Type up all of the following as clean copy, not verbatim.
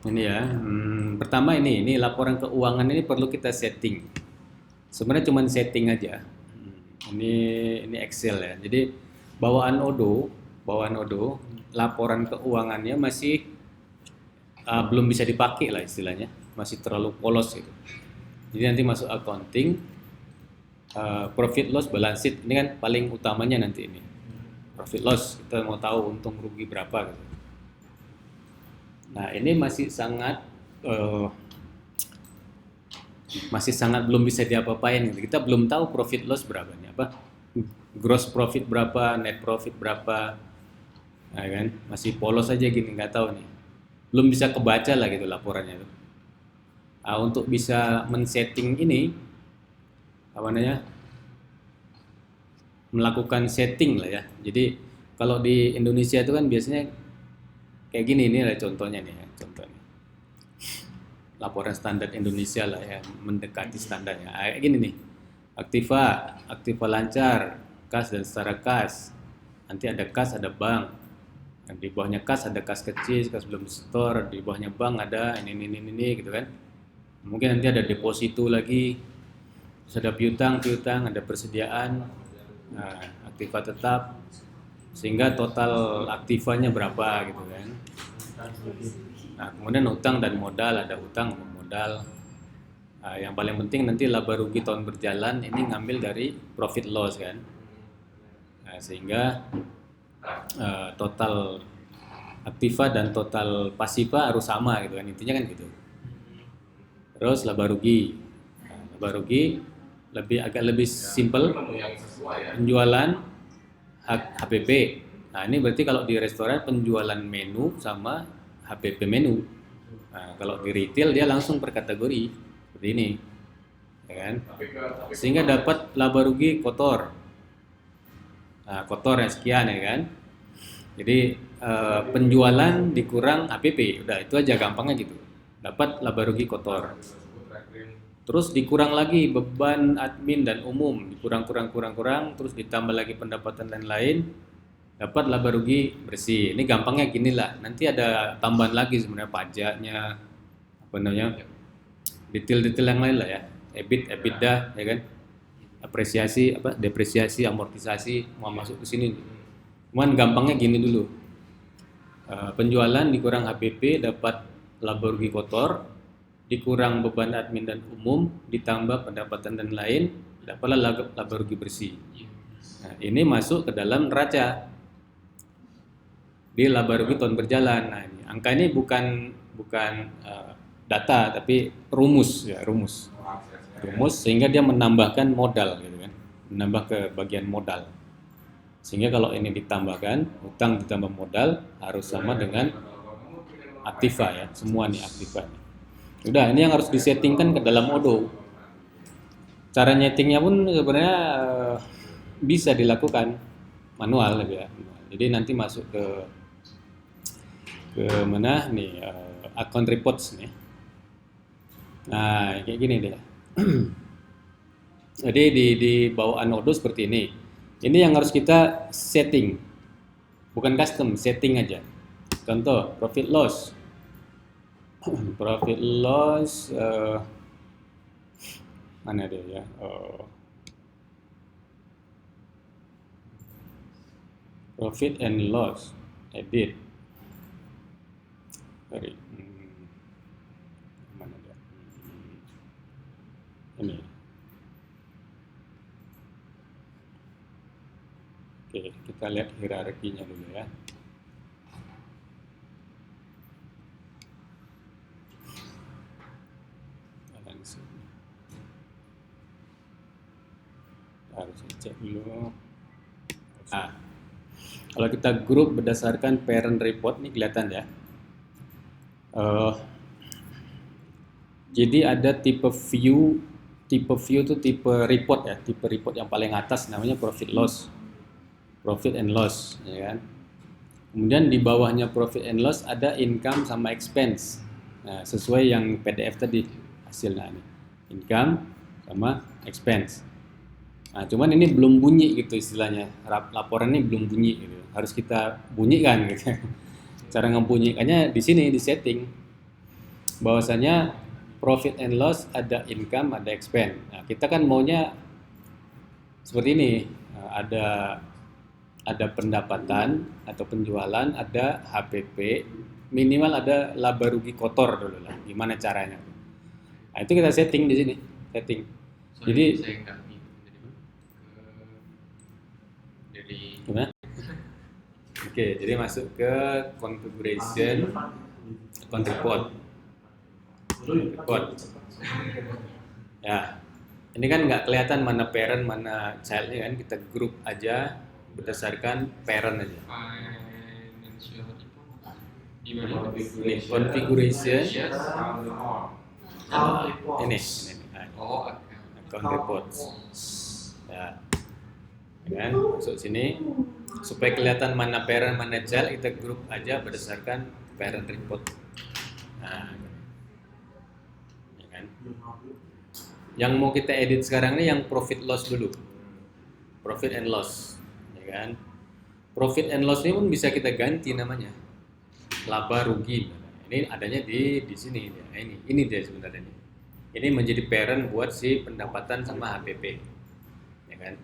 Ini ya, pertama ini laporan keuangan ini perlu kita setting. Sebenarnya cuma setting aja. Ini ini Excel ya. Jadi bawaan Odoo, bawaan Odoo, laporan keuangannya masih belum bisa dipakai lah istilahnya, masih terlalu polos gitu. Jadi nanti masuk accounting, profit loss balance sheet ini kan paling utamanya nanti ini. Profit loss kita mau tahu untung rugi berapa gitu. Nah ini eh, masih sangat belum bisa diapa-apain gitu. Kita belum tahu profit loss berapa nih, apa gross profit berapa, net profit berapa, nah, kan masih polos aja gini, nggak tahu nih, belum bisa kebaca lah gitu laporannya tuh. Nah, untuk bisa men-setting ini apa namanya, melakukan setting lah ya. Jadi kalau di Indonesia itu kan biasanya kayak gini, ini lah contohnya nih ya, contohnya laporan standar Indonesia lah ya, mendekati standarnya. Kayak gini nih, Aktiva, Aktiva lancar, kas dan setara kas. Nanti ada kas, ada bank. Dan di bawahnya kas ada kas kecil, kas belum store. Di bawahnya bank ada ini gitu kan. Mungkin nanti ada deposito lagi, terus ada piutang, piutang, ada persediaan, nah, aktiva tetap, sehingga total aktivanya berapa gitu kan. Nah, kemudian utang dan modal, ada utang dan modal. Nah, yang paling penting nanti laba rugi tahun berjalan ini ngambil dari profit loss kan. Nah, sehingga total aktiva dan total pasiva harus sama gitu kan, intinya kan gitu. Terus laba rugi. Nah, laba rugi agak lebih simple, penjualan HPP. Nah, ini berarti kalau di restoran penjualan menu sama HPP menu. Nah, kalau di retail dia langsung per kategori seperti ini, ya kan? Sehingga dapat laba rugi kotor. Nah, kotor yang sekian ya kan. Jadi penjualan dikurang HPP, udah itu aja gampangnya gitu. Dapat laba rugi kotor. Terus dikurang lagi beban admin dan umum, dikurang, terus ditambah lagi pendapatan dan lain, dapat laba rugi bersih. Ini gampangnya gini lah. Nanti ada tambahan lagi sebenarnya pajaknya, apa namanya, detail-detail yang lain lah ya. EBIT, EBITDA, ya kan, apresiasi, apa, depresiasi, amortisasi, mau masuk ke sini. Cuman gampangnya gini dulu. Penjualan dikurang HPP dapat laba rugi kotor, dikurang beban admin dan umum, ditambah pendapatan dan lain, dapatlah laba rugi bersih. Nah, ini masuk ke dalam neraca di laba rugi tahun berjalan. Nah, ini angka ini bukan data tapi rumus ya, rumus sehingga dia menambahkan modal gitu kan, menambah ke bagian modal. Sehingga kalau ini ditambahkan, utang ditambah modal harus sama dengan aktiva ya, semua nih aktiva. Udah, ini yang harus disettingkan ke dalam Odoo. Cara nyetingnya pun sebenarnya bisa dilakukan manual ya. Jadi nanti masuk ke mana nih, account reports nih. Nah, kayak gini deh. Jadi di bawaan Odoo seperti ini. Ini yang harus kita setting, bukan custom, setting aja. Contoh profit loss, profit loss mana dia ya? Profit and loss, edit. Sorry, mana dia? Ini. Oke, kita lihat hierarkinya dulu ya. Harus cek dulu. Nah, kalau kita grup berdasarkan parent report ini kelihatan ya. Jadi ada tipe view itu tipe report ya, tipe report yang paling atas namanya profit and loss, ya kan. Kemudian di bawahnya profit and loss ada income sama expense. Nah, sesuai yang PDF tadi hasilnya ini, income sama expense. Nah, cuman ini belum bunyi gitu istilahnya, laporan ini belum bunyi gitu. Harus kita bunyikan gitu. Cara ngebunyikannya di sini di setting. bahwasanya profit and loss ada income, ada expense. Nah, kita kan maunya seperti ini, ada pendapatan atau penjualan, ada HPP, minimal ada laba rugi kotor dulu lah. Gimana caranya? Nah, itu kita setting di sini, setting. Jadi saya nggak gitu. Jadi gimana? Oke, jadi masuk ke configuration, account report. Ya, ini kan nggak kelihatan mana parent, mana childnya kan, kita grup aja berdasarkan parent aja. financial report di mana? Ini configuration, ini. Oh, Account reports. Ya, kan masuk sini supaya kelihatan mana parent, mana child, kita grup aja berdasarkan parent report. Nah, ya kan. Yang mau kita edit sekarang ini yang profit loss dulu, profit and loss, ya kan. Profit and loss ini pun bisa kita ganti namanya, laba rugi. Ini adanya di sini, ya. Ini dia sebenarnya ini. Ini menjadi parent buat si pendapatan sama HPP, ya kan.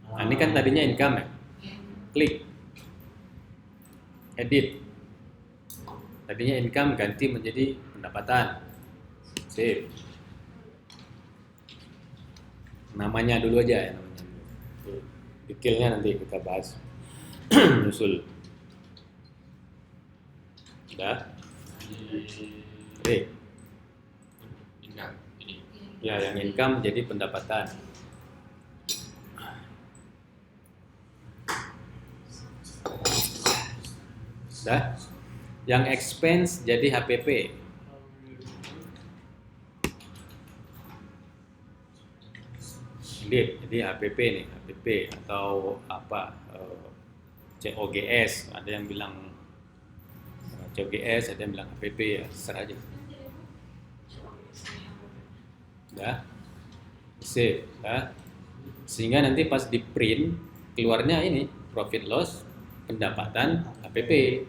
Nah, ini kan tadinya income ya. Klik edit, tadinya income ganti menjadi pendapatan, save. Namanya dulu aja ya, namanya dulu. Detailnya nanti kita bahas. Nyusul. Udah? Oke. income ini. Ya, yang income jadi pendapatan. Udah? Yang expense jadi HPP. Jadi HPP nih, HPP atau apa, COGS, ada yang bilang COGS, ada yang bilang HPP, ya serah aja. Udah, save, ya. Sehingga nanti pas di print keluarnya ini profit loss, pendapatan, HPP.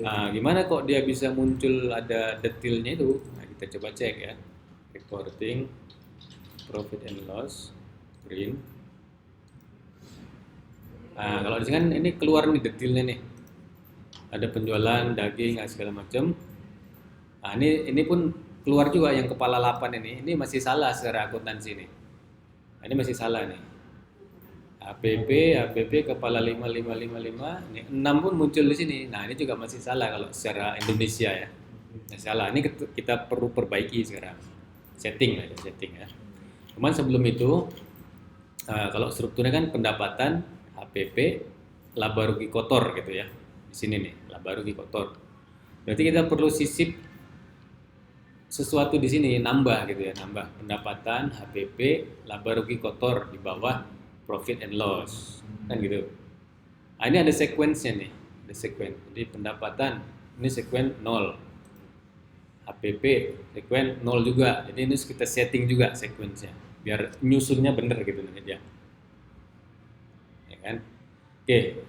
Nah, gimana kok dia bisa muncul ada detailnya itu? Nah, kita coba cek ya. Reporting profit and loss, print. Nah, kalau di sini kan ini keluar nih detailnya nih. Ada penjualan daging segala macam. Nah, ini pun keluar juga yang kepala 8 ini. Ini masih salah secara akuntansi nih. Nah, ini masih salah nih. HPP kepala 5555, ini 6 pun muncul di sini. Nah, ini juga masih salah kalau secara Indonesia ya. Nah, salah. Ini kita perlu perbaiki sekarang. Setting ya. Cuman sebelum itu, kalau strukturnya kan pendapatan, HPP, laba rugi kotor gitu ya. Di sini nih, laba rugi kotor. Berarti kita perlu sisip sesuatu di sini, nambah gitu ya, nambah pendapatan, HPP, laba rugi kotor di bawah profit and loss, kan gitu. Nah, ini ada sequence-nya nih, ada sequence. Jadi pendapatan ini sequence 0, HPP sequence 0 juga. Jadi ini kita setting juga sequence-nya, biar nyusunnya bener gitu nih dia. Ya kan? Oke,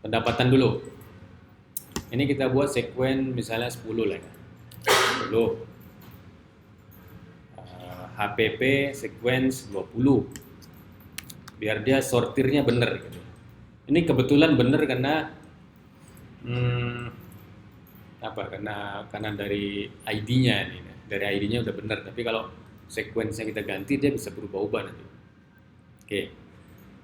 pendapatan dulu. Ini kita buat sequence misalnya 10 lah ya. 10. HPP sequence 20. Biar dia sortirnya bener gitu. Ini kebetulan bener karena karena dari ID-nya nih. Dari ID-nya udah bener, tapi kalau sequence-nya kita ganti dia bisa berubah-ubah nanti. Oke.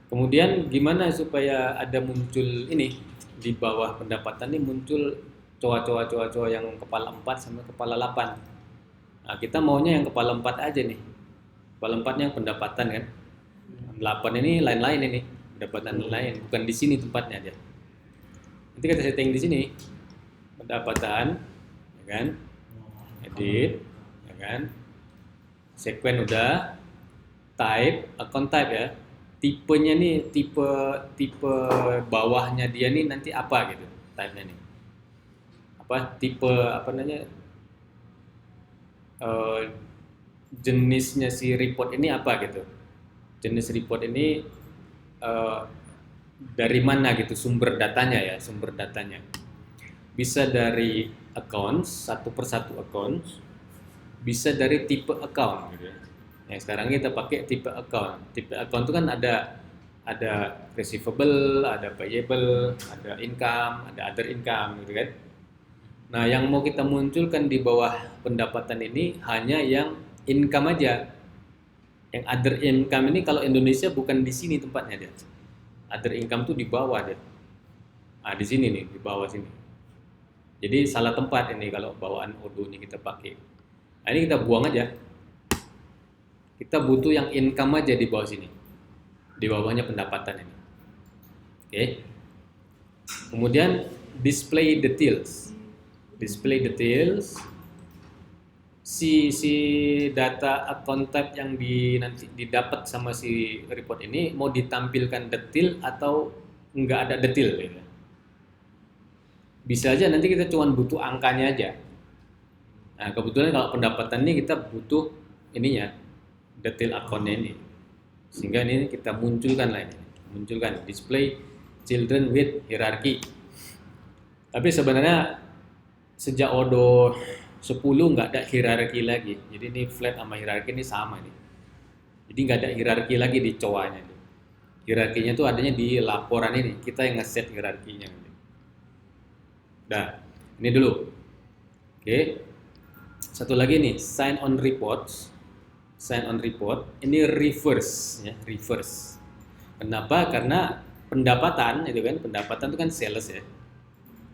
Kemudian gimana supaya ada muncul ini di bawah pendapatan ini muncul cowok yang kepala 4 sama kepala 8. Nah, kita maunya yang kepala 4 aja nih. Kepala 4-nya yang pendapatan kan. 8 ini lain-lain ini, pendapatan lain, bukan di sini tempatnya aja. Nanti kita setting di sini. Pendapatan, ya kan? Edit, ya kan? Sequence udah, type, account type ya. Tipenya nih, tipe bawahnya dia nih nanti apa gitu, type-nya nih. Tipe apa namanya? Jenisnya si report ini apa gitu. Jenis report ini dari mana gitu sumber datanya ya, bisa dari accounts, satu persatu accounts, bisa dari tipe account gitu ya. Yang sekarang kita pakai tipe account. Tipe account itu kan ada receivable, ada payable, ada income, ada other income gitu kan. Nah, yang mau kita munculkan di bawah pendapatan ini hanya yang income aja. Yang other income ini kalau Indonesia bukan di sini tempatnya dia. Other income tuh di bawah dia. Di sini nih, di bawah sini. Jadi salah tempat ini kalau bawaan Odoo ini kita pakai. Nah, ini kita buang aja. Kita butuh yang income aja di bawah sini. Di bawahnya pendapatan ini. Oke. Kemudian display details. Display details. Si data account type yang nanti didapat sama si report ini mau ditampilkan detail atau enggak ada detail gitu. Bisa aja nanti kita cuma butuh angkanya aja. Nah, kebetulan kalau pendapatan ini kita butuh ininya, detail akunnya ini. Sehingga ini kita munculkan lah ini. Munculkan display children with hierarchy. Tapi sebenarnya sejak Odoo 10 nggak ada hierarki lagi. Jadi ini flat sama hierarki ini sama nih. Jadi nggak ada hierarki lagi di cowanya nih. Hierarkinya tuh adanya di laporan ini. Kita yang nge-set hierarkinya. Nah, ini dulu. Oke. Satu lagi nih, sign on reports. Sign on report ini reverse ya, reverse. Kenapa? Karena pendapatan itu kan, pendapatan itu kan sales ya.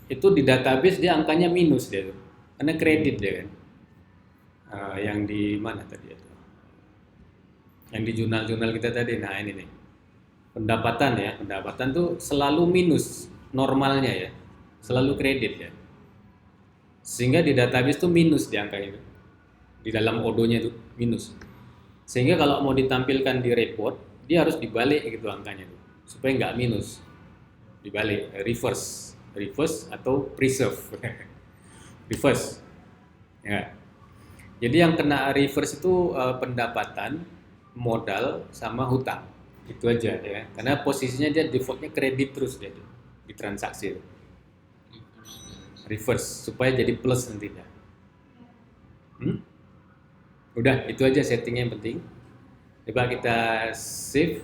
Itu di database dia angkanya minus dia tuh. Karena kredit dia kan. Yang di mana tadi itu? Yang di jurnal-jurnal kita tadi. Nah, ini nih. Pendapatan ya, pendapatan tuh selalu minus normalnya ya. Selalu kredit ya. Sehingga di database tuh minus di angka itu. Di dalam Odoo-nya itu minus. Sehingga kalau mau ditampilkan di report, dia harus dibalik gitu angkanya tuh. Supaya nggak minus. Dibalik, reverse. Reverse atau preserve. Reverse. Ya. Jadi yang kena reverse itu pendapatan, modal, sama hutang. Itu aja ya. Karena posisinya dia defaultnya kredit terus dia tuh, di transaksi itu. Reverse supaya jadi plus nantinya. Udah, itu aja settingnya yang penting. Coba kita save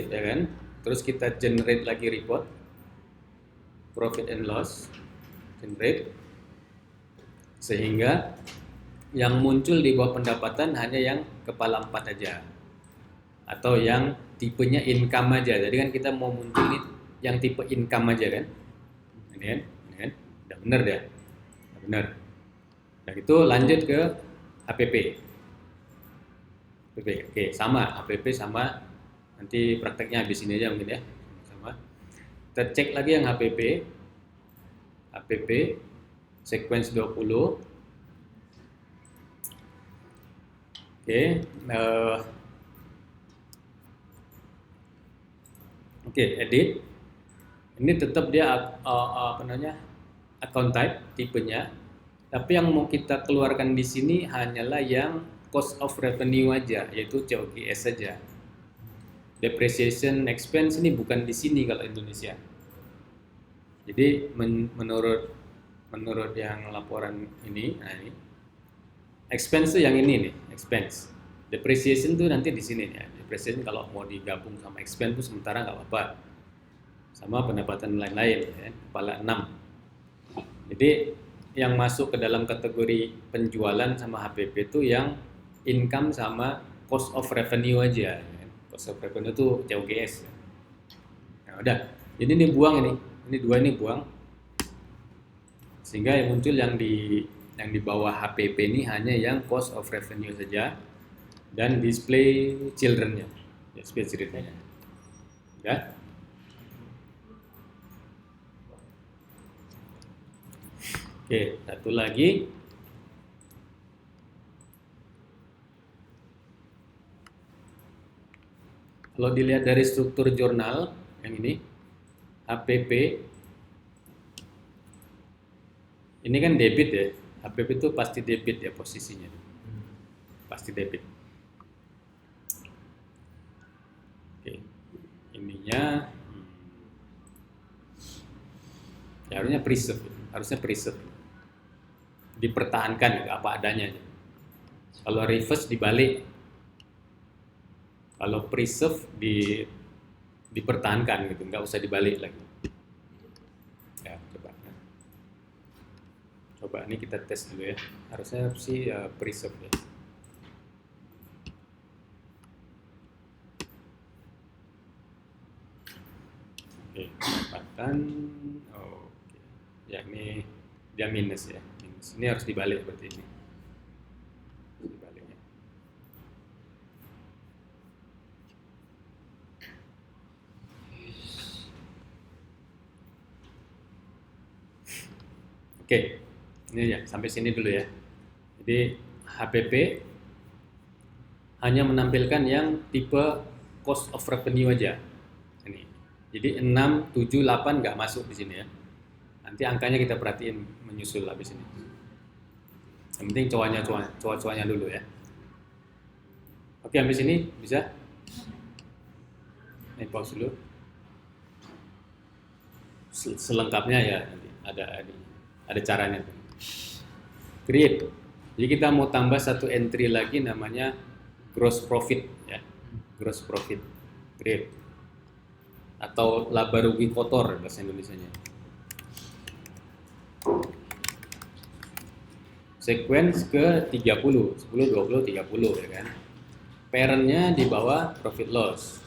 ya kan. Terus kita generate lagi report, profit and loss, generate, sehingga yang muncul di bawah pendapatan hanya yang kepala 4 aja, atau yang tipenya income aja. Jadi kan kita mau muncul yang tipe income aja kan. Ini kan, udah bener deh, udah bener. Dan itu lanjut ke HPP. Oke, sama HPP sama, nanti prakteknya habis ini aja mungkin ya, sama. Kita cek lagi yang HPP sequence 20. Oke, edit. Ini tetap dia account type tipenya, tapi yang mau kita keluarkan di sini hanyalah yang cost of revenue aja, yaitu COGS saja. Depreciation expense ini bukan di sini kalau Indonesia. Jadi menurut yang laporan ini, nah ini expense tuh yang ini nih, expense. Depreciation tuh nanti di sini ya. Depreciation kalau mau digabung sama expense tuh sementara nggak apa-apa. Sama pendapatan lain-lain ya, kepala 6. Jadi yang masuk ke dalam kategori penjualan sama HPP itu yang income sama cost of revenue aja ya. Cost of revenue itu COGS. Nah, udah. Jadi ini buang ini dua ini buang. Sehingga yang muncul yang di bawah HPP ini hanya yang cost of revenue saja dan display children-nya. Display children-nya. Ya. Oke, satu lagi. Kalau dilihat dari struktur jurnal yang ini, HPP ini kan debit ya. HPP itu pasti debit ya posisinya. Pasti debit. Oke. Ininya ya harusnya preserve. harusnya preserve, dipertahankan gitu, apa adanya. Kalau reverse dibalik, kalau preserve dipertahankan gitu, nggak usah dibalik lagi. Ya, coba ini kita tes dulu ya. Harusnya sih preserve ya. Oke, pendapatan. Oke. Ya ini dia minus ya. Minus. Ini harus dibalik berarti ini. Dibalik ya. Oke. Ini ya sampai sini dulu ya. Jadi HPP hanya menampilkan yang tipe cost of revenue aja. Ini. Jadi 6, 7, 8 nggak masuk di sini ya. Nanti angkanya kita perhatiin menyusul habis ini. Yang penting cowoknya dulu ya. Oke, habis ini bisa? Ini pause dulu. Selengkapnya ya nanti ada caranya. Create. Jadi kita mau tambah satu entry lagi namanya gross profit ya. Gross profit. Create. Atau laba rugi kotor bahasa Indonesianya. Sequence ke 30, 10, 20, 30 ya kan. Parentnya di bawah profit loss.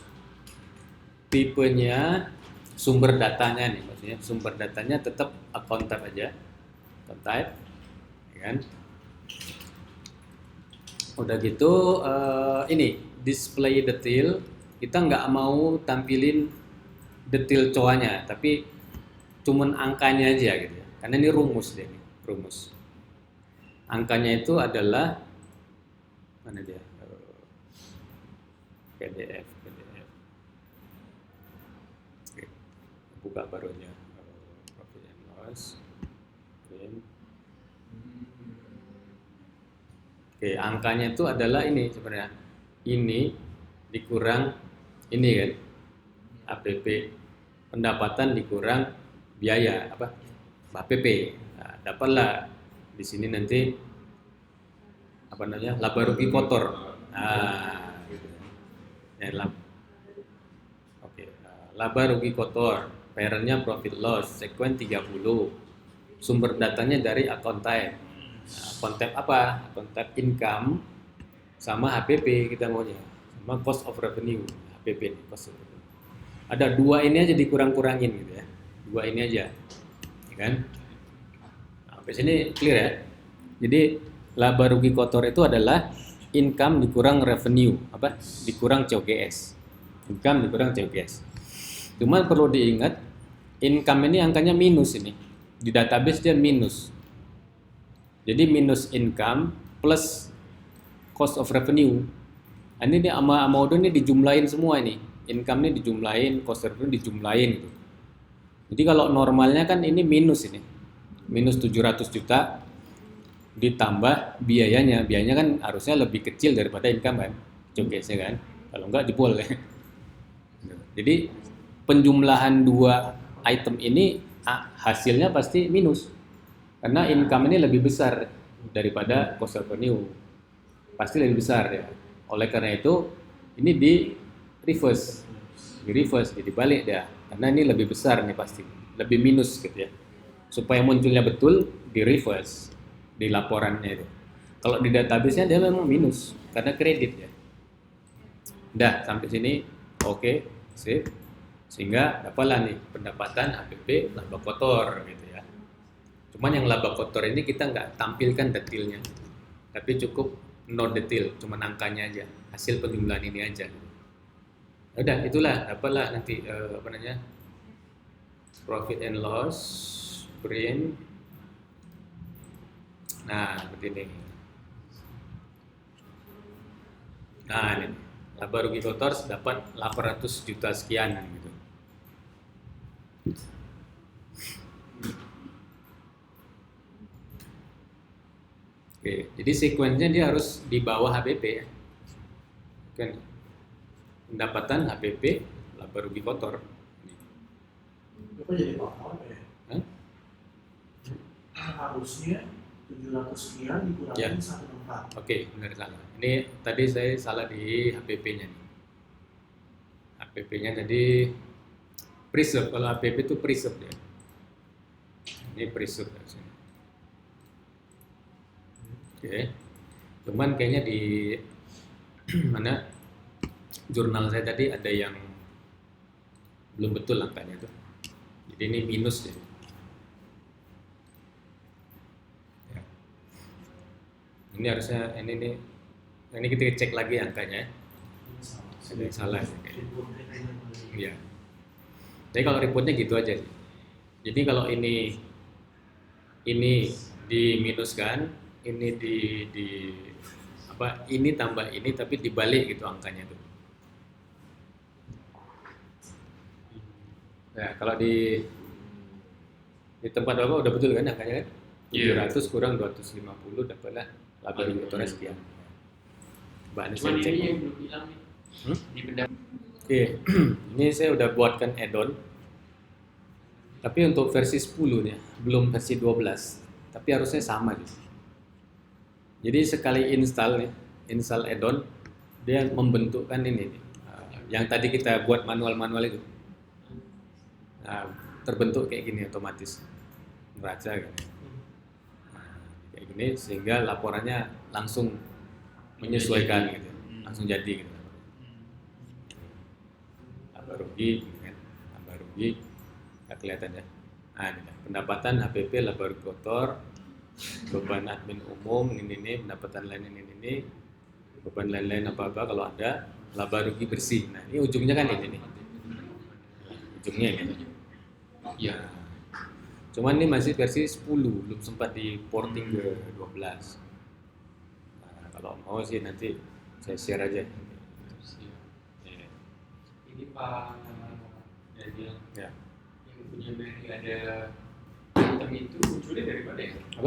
Tipenya sumber datanya nih, maksudnya sumber datanya tetap account type aja. Account type ya kan. Udah gitu ini display detail, kita nggak mau tampilin detail cowoknya, tapi cuman angkanya aja gitu ya. Karena ini rumus deh, rumus. Angkanya itu adalah mana dia? PDF. Oke. Buka barunya. Profit and loss. Oke, angkanya itu adalah ini sebenarnya. Ini dikurang ini kan. APP, pendapatan dikurang biaya apa? APP. Nah, dapatlah di sini nanti apa namanya? Laba rugi kotor. Nah, gitu. Ya, Oke, laba rugi kotor. Parentnya profit loss, sequence 30. Sumber datanya dari account type. Nah, account type apa? Account type income sama HPP kita maunya. Sama cost of revenue, HPP nih, cost of revenue. Ada dua ini aja dikurang-kurangin gitu ya. Dua ini aja. Ya kan? Nah, sampai sini clear ya. Jadi laba rugi kotor itu adalah income dikurang revenue, apa? Dikurang COGS. Income dikurang COGS. Cuman perlu diingat income ini angkanya minus ini. Di database dia minus. Jadi minus income plus cost of revenue. Ini dia sama Udo ini dijumlahin semua ini. Income ini dijumlahin, cost of revenue dijumlahin gitu. Jadi kalau normalnya kan ini minus ini. Minus 700 juta ditambah biayanya. Biayanya kan harusnya lebih kecil daripada income kan. COGS-nya kan. Kalau enggak jebol ya. Jadi penjumlahan dua item ini hasilnya pasti minus. Karena income ini lebih besar daripada cost of revenue. Pasti lebih besar ya. Oleh karena itu ini di reverse, jadi balik dia, karena ini lebih besar nih pasti, lebih minus gitu ya. Supaya munculnya betul di reverse di laporannya itu. Kalau di database-nya dia memang minus karena kredit ya. Udah sampai sini, oke, sip. Sehingga dapatlah nih pendapatan HPP laba kotor gitu ya. Cuman yang laba kotor ini kita nggak tampilkan detailnya, tapi cukup no detail, cuman angkanya aja, hasil penjumlahan ini aja. Udah itulah dapatlah nanti apa namanya, profit and loss print. Nah seperti ini. Nah ini laba rugi kotor dapat 800 juta sekian gitu. Oke, jadi sequence-nya dia harus di bawah HPP ya. Kan pendapatan HPP laba rugi kotor. Apa jadi bawah ya? Hah? harusnya 700 sekian dikurangi Ya. 1/4. Oke, benar salah. Ini tadi saya salah di HPP-nya nih. HPP-nya tadi preserve. Kalau HPP itu preserve ya. Ini preserve harusnya. Oke. Cuman kayaknya di mana jurnal saya tadi ada yang belum betul angkanya tuh. Jadi ini minus ya. Ya. Ini harusnya ini kita cek lagi angkanya. Ada yang salah. Iya. Jadi kalau reportnya gitu aja sih. Jadi kalau ini diminuskan, ini di apa? Ini tambah ini tapi dibalik gitu angkanya tuh. Nah, kalau di tempat Bapak udah betul kan angkanya kan? Iya. 700 kurang 250 dapatlah laba indikatornya sekian. Mbak Anies Cuman cek. ini yang belum hilang nih. Di pendapat. Oke, ini saya udah buatkan add-on. Tapi untuk versi 10 nih, belum versi 12. Tapi harusnya sama gitu. Jadi sekali install nih, install add-on, dia membentukkan ini nih. Yang tadi kita buat manual-manual itu. Nah, terbentuk kayak gini otomatis. Neraca gitu. Nah, kayak gini sehingga laporannya langsung menyesuaikan gitu. Langsung jadi gitu. Laba rugi, kan? Laba rugi, nggak kelihatan ya. Nah, ini dah. Pendapatan HPP laba rugi kotor, beban admin umum ini, pendapatan lain ini, beban lain-lain apa-apa kalau ada, laba rugi bersih. Nah, ini ujungnya kan ini nih. Ujungnya ini. Iya. Cuman ini masih versi 10, belum sempat di porting ke 12. Nah, kalau mau sih nanti saya share aja. Ya. Ini Pak Daniel Ya. yang punya Mary ada hitam itu munculnya dari mana ya? Apa?